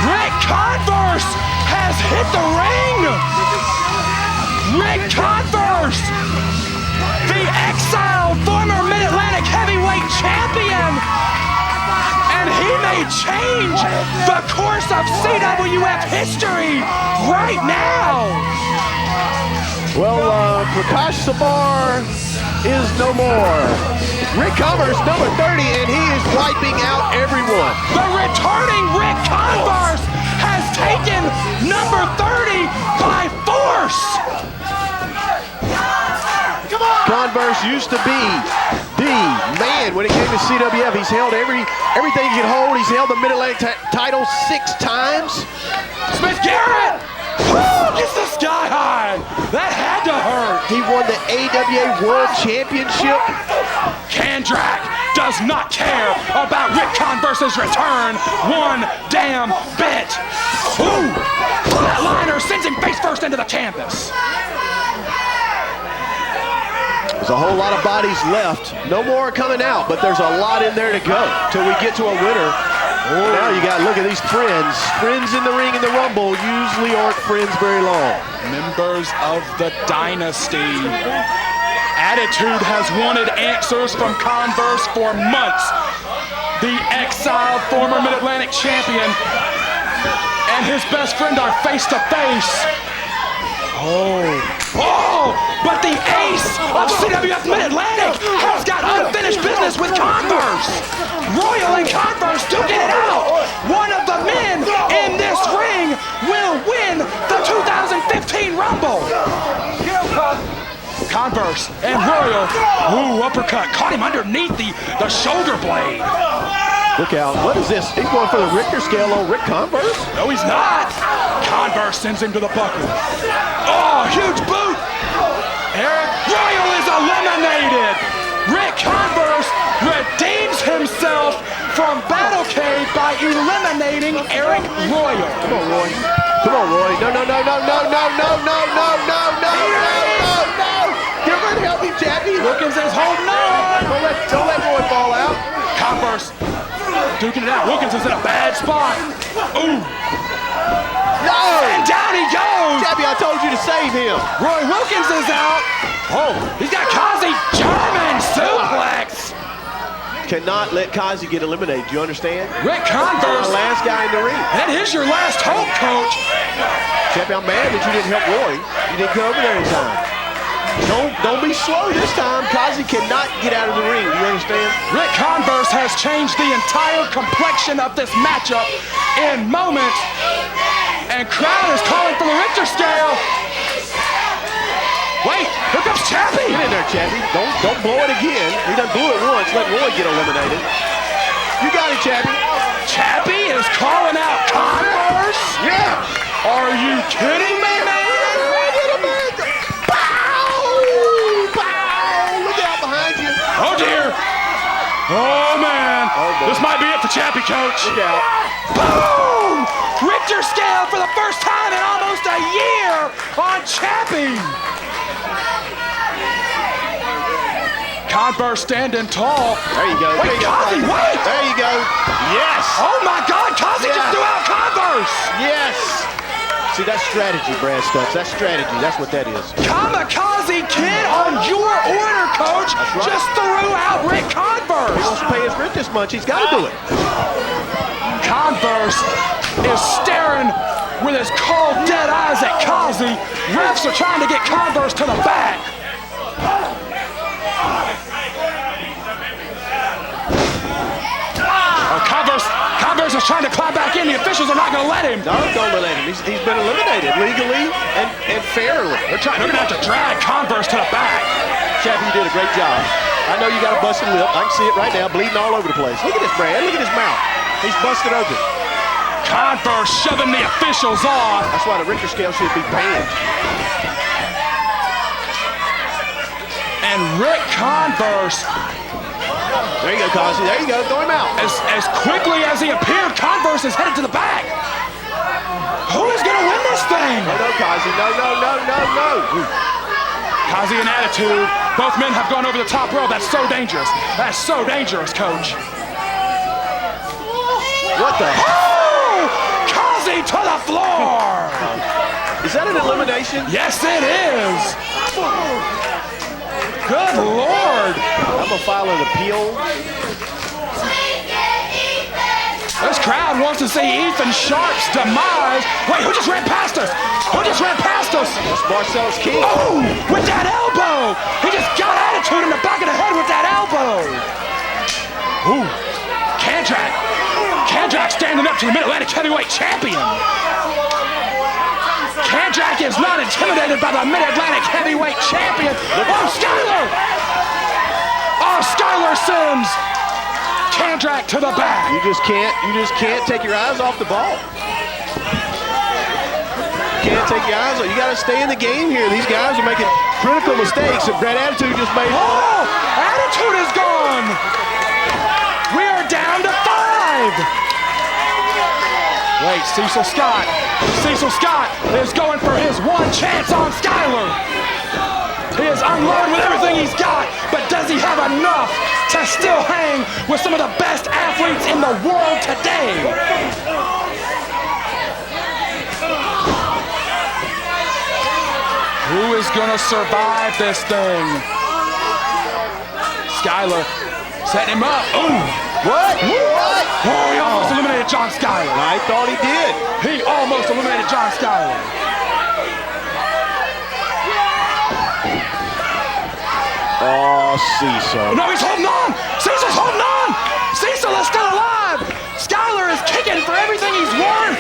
Ric Converse has hit the ring! Ric Converse! The exiled former Mid-Atlantic heavyweight champion! And he may change the course of CWF history right now! Well, Prakash Sabar is no more. Ric Converse, number 30, and he is wiping out everyone. The returning Ric Converse has taken number 30 by force. Come on. Converse used to be the man when it came to CWF. He's held everything he can hold. He's held the Mid-Atlantic title 6 times. Smith Garrett. Woo, gets the sky high. That had to hurt. He won the AWA World Championship. Kandrack does not care about Ric Converse's return one damn bit. Ooh, flatliner sends him face first into the canvas. There's a whole lot of bodies left. No more coming out, but there's a lot in there to go till we get to a winner. Now you got to look at these friends. Friends in the ring in the Rumble usually aren't friends very long. Members of the dynasty. Attitude has wanted answers from Converse for months. The exiled former Mid-Atlantic champion and his best friend are face to face. Oh, but the ace of CWF Mid-Atlantic has got unfinished business with Converse. Royal and Converse duke it out. One of the men in this ring will win the 2015 Rumble. Converse and Royal, ooh, uppercut, caught him underneath the shoulder blade. Look out. What is this? He's going for the Richter scale on Ric Converse? No, he's not. Converse sends him to the bucket. Oh, huge boot. Arik Royal is eliminated. Ric Converse redeems himself from Battle Cave by eliminating Arik Royal. Come on, Roy. Come on, Roy. No, no, no, no, no, no, no, no, no, no, no, no, no. Give her help me, Jackie. Wilkins is holding on. Don't let Roy fall out. Converse duking it out. Wilkins is in a bad spot. Ooh. No! And down he goes. Jackie, I told you to save him. Roy Wilkins is out. Oh, he's got Kazi German suplex. Cannot let Kazi get eliminated. Do you understand? Ric Converse. The last guy in the ring. That is your last hope, Coach. Chappie, I'm mad that you didn't help Roy. You didn't go over there in time. Don't be slow this time. Kazi cannot get out of the ring. Do you understand? Ric Converse has changed the entire complexion of this matchup in moments. And crowd is calling for the Richter scale. Wait, here comes Chappie. Get in there, Chappie. Don't blow it again. He done blew it once. Let Roy get eliminated. You got it, Chappie. Chappie is calling out Converse? Yeah. Are you kidding me, man? Oh dear! Oh man! This might be it for Chappie, Coach. Look out. Boom! Richter scale for the first time in almost a year on Chappie. Converse standing tall. There you go. Wait, Kazi, wait! There you go. Yes. Oh my God! Kazi just threw out Converse. Yes. See, that's strategy, Brad Stutts. That's strategy. That's what that is. Kamakazi Kid on your order, Coach. Right. Just threw out Ric Converse. He wants to pay his rent this much. He's got to do it. Converse is staring with his cold, dead eyes at Kazi. Refs are trying to get Converse to the back. Converse is trying to climb back in. The officials are not going to let him. No, don't let him. He's been eliminated legally and fairly. They're going to have to drag Converse to the back. Chappie, you did a great job. I know you got a busted lip. I can see it right now, bleeding all over the place. Look at this, Brad. Look at his mouth. He's busted open. Converse shoving the officials off. That's why the Richter scale should be banned. And Ric Converse. There you go, Kazi. There you go. Throw him out. As quickly as he appeared, Converse is headed to the back. Who is going to win this thing? No, Kazi. No. Kazi in attitude. Both men have gone over the top rope. That's so dangerous. That's so dangerous, Coach. What the? Oh! Kazi to the floor. Is that an elimination? Yes, it is. Good Lord. I'm going to file an appeal. This crowd wants to see Ethan Sharp's demise. Wait, who just ran past us? Who just ran past us? That's Marcellus King. Oh, with that elbow. He just got attitude in the back of the head with that elbow. Ooh, Kandrack standing up to the Mid-Atlantic heavyweight champion. Kandrack is not intimidated by the Mid-Atlantic heavyweight champion. Oh, Skyler! Oh, Skyler sends Kandrack to the back. You just can't take your eyes off the ball. Can't take your eyes off. You got to stay in the game here. These guys are making critical mistakes. And Brad Attitude just made. Oh, Attitude is gone. We are down to 5. Wait, Cecil Scott. Cecil Scott is going for his one chance on Skyler. He is unloaded with everything he's got, but does he have enough to still hang with some of the best athletes in the world today? Who is gonna survive this thing? Skyler setting him up. Ooh. What? Oh, he almost eliminated John Skyler. I thought he did. He almost eliminated John Skyler. Oh, Cecil. No, he's holding on. Cecil's holding on. Cecil is still alive. Skyler is kicking for everything he's worth.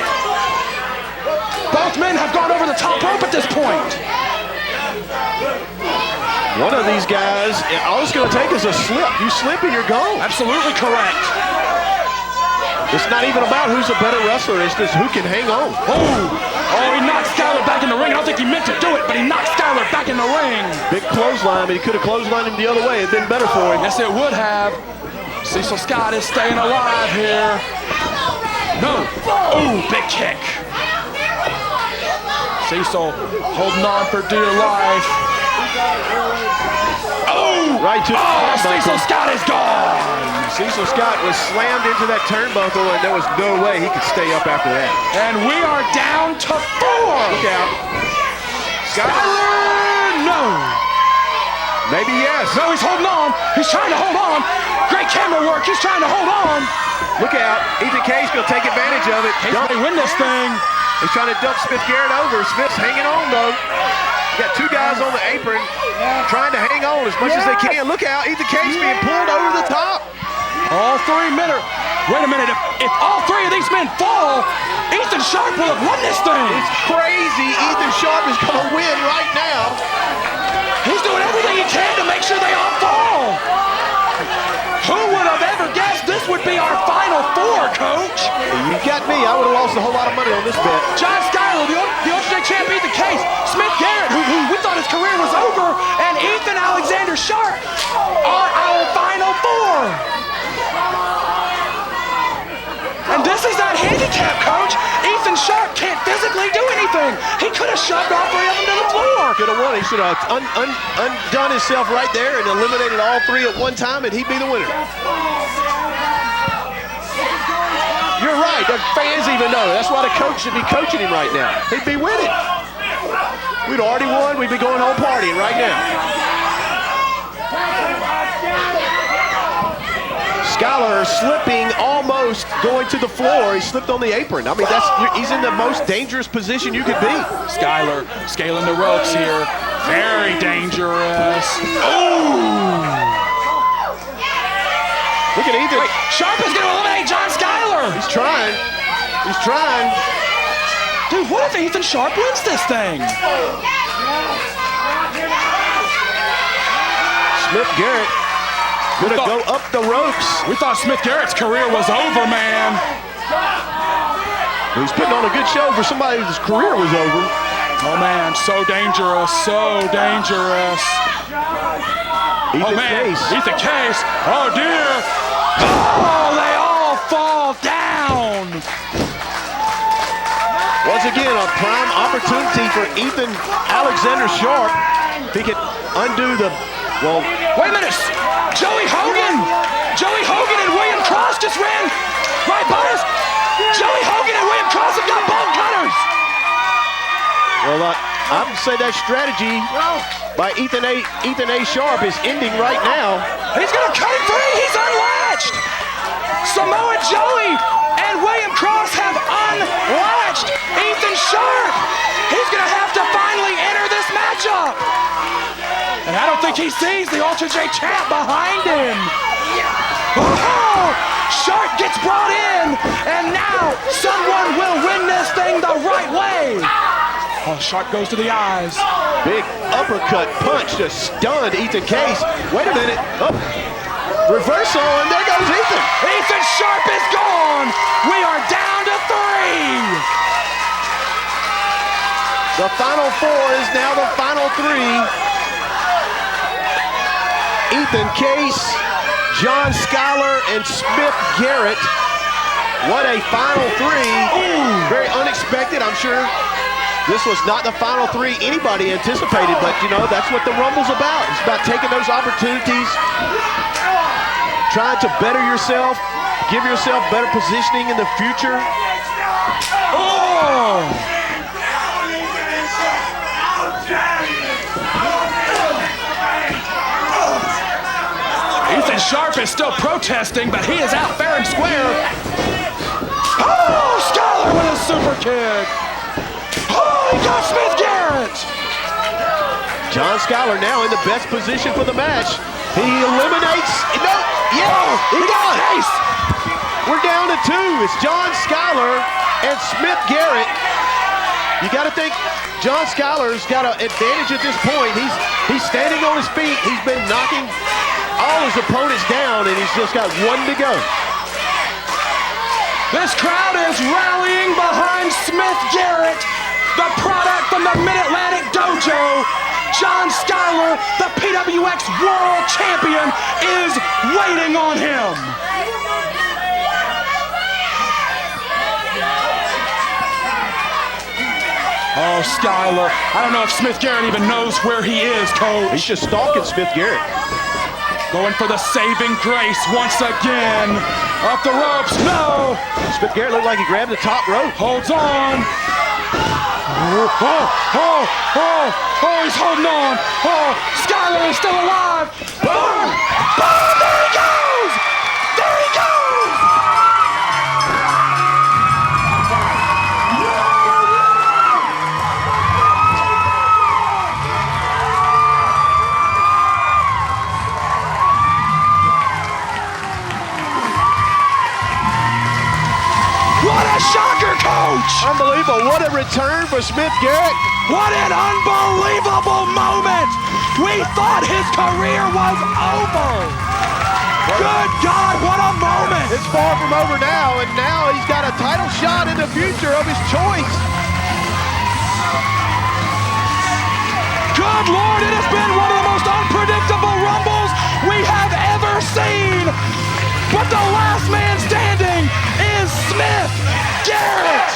Both men have gone over the top rope at this point. One of these guys, all it's going to take is a slip. You slip and you're gone. Absolutely correct. It's not even about who's a better wrestler. It's just who can hang on. Oh, he knocked Skyler back in the ring. I don't think he meant to do it, but he knocked Skyler back in the ring. Big clothesline, but he could have clotheslined him the other way. It'd been better for him. Yes, it would have. Cecil Scott is staying alive here. No. Oh, big kick. Cecil holding on for dear life. Oh! Right to the Cecil Scott is gone. Cecil Scott was slammed into that turnbuckle, and there was no way he could stay up after that. And we are down to 4. Look out. Skyler, no. Maybe yes. No, he's holding on. He's trying to hold on. Great camera work. He's trying to hold on. Look out. Ethan Case going to take advantage of it. He's going to win this thing. He's trying to dump Smith Garrett over. Smith's hanging on, though. You got 2 guys on the apron trying to hang on as much as they can. Look out. Ethan Case being pulled over the top. All 3 men are... Wait a minute. If all 3 of these men fall, Ethan Sharp will have won this thing. It's crazy. Ethan Sharp is going to win right now. He's doing everything he can to make sure they all fall. Who would have ever guessed this would be our final 4, Coach? You got me. I would have lost a whole lot of money on this bet. John Skyler, the OTJ champ, beat the case. Smith Garrett, who we thought his career was over, and Ethan Alexander Sharp are our final 4. And this is not handicap, Coach. Ethan Sharp can't physically do anything. He could have shoved all 3 of them to the floor. Could have won. He should have undone himself right there and eliminated all 3 at one time, and he'd be the winner. You're right. The fans even know. That's why the coach should be coaching him right now. He'd be winning. We'd already won. We'd be going home partying right now. Skyler slipping, almost going to the floor. He slipped on the apron. I mean, he's in the most dangerous position you could be. Skyler scaling the ropes here. Very dangerous. Ooh! Look at Ethan. Wait, Sharp is going to eliminate John Skyler. He's trying. He's trying. Dude, what if Ethan Sharp wins this thing? Smith Garrett gonna go up the ropes. We thought Smith Garrett's career was over, man. He's putting on a good show for somebody whose career was over. Oh man, so dangerous, so dangerous. Ethan Case. Ethan Case. Oh dear. Oh, they all fall down. Once again, a prime opportunity for Ethan Alexander Sharp. He can undo the, well. Wait a minute. Joey Hogan and William Cross just ran right by us. Joey Hogan and William Cross have got bolt cutters. Well, I would say that strategy by Ethan A. Sharp is ending right now. He's gonna cut it free. He's unlatched. Samoa Joey and William Cross have unlatched Ethan Sharp. He's gonna have to finally enter this matchup. And I don't think he sees the Ultra J champ behind him. Oh, Sharp gets brought in, and now someone will win this thing the right way. Oh, Sharp goes to the eyes. Big uppercut punch just stunned Ethan Case. Wait a minute. Oh, reversal, and there goes Ethan. Ethan Sharp is gone. We are down to 3. The final 4 is now the final 3. Ethan Case, John Skyler, and Smith Garrett. What a final 3. Ooh, very unexpected, I'm sure. This was not the final 3 anybody anticipated, but you know, that's what the Rumble's about. It's about taking those opportunities, trying to better yourself, give yourself better positioning in the future. Oh! Ethan Sharp is still protesting, but he is out fair and square. Oh, Skyler with a super kick. Oh, he got Smith Garrett. John Skyler now in the best position for the match. He eliminates, no, yeah, he got it. We're down to 2. It's John Skyler and Smith Garrett. You got to think John Skyler's got an advantage at this point. He's standing on his feet. He's been knocking all his opponents down, and he's just got 1 to go. This crowd is rallying behind Smith Garrett, the product from the Mid-Atlantic Dojo. John Schuyler, the PWX World Champion, is waiting on him. Oh, Schuyler. I don't know if Smith Garrett even knows where he is, Coach. He's just stalking Smith Garrett. Going for the saving grace once again. Up the ropes, no! Smith Garrett looked like he grabbed the top rope. Holds on. He's holding on. Oh, Schuyler is still alive. Boom! Boom! There he goes! There he goes! What a shocker, Coach! Unbelievable. What a return for Smith Garrett. What an unbelievable moment! We thought his career was over! Good God, what a moment! It's far from over now, and now he's got a title shot in the future of his choice. Good Lord, it has been one of the most unpredictable rumbles we have ever seen! But the last man standing is Smith Garrett!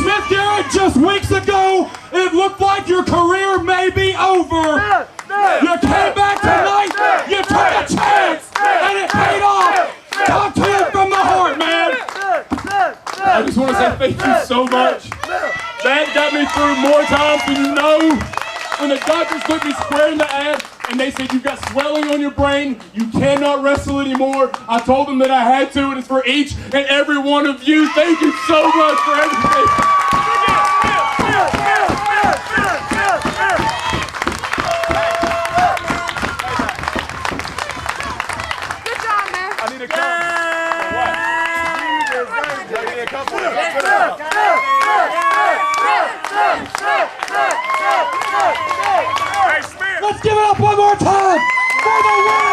Smith Garrett, just weeks ago, it looked like your career may be over. You came back tonight, you took a chance, and it paid off. Talk to him from the heart, man. I just want to say thank you so much. That got me through more times than you know. When the doctors looked me square in the ass and they said you've got swelling on your brain, you cannot wrestle anymore, I told them that I had to, and it's for each and every one of you. Thank you so much for everything. Good job, man. I need a cup. For what? I need a cup for it. Let's give it up one more time for the winner.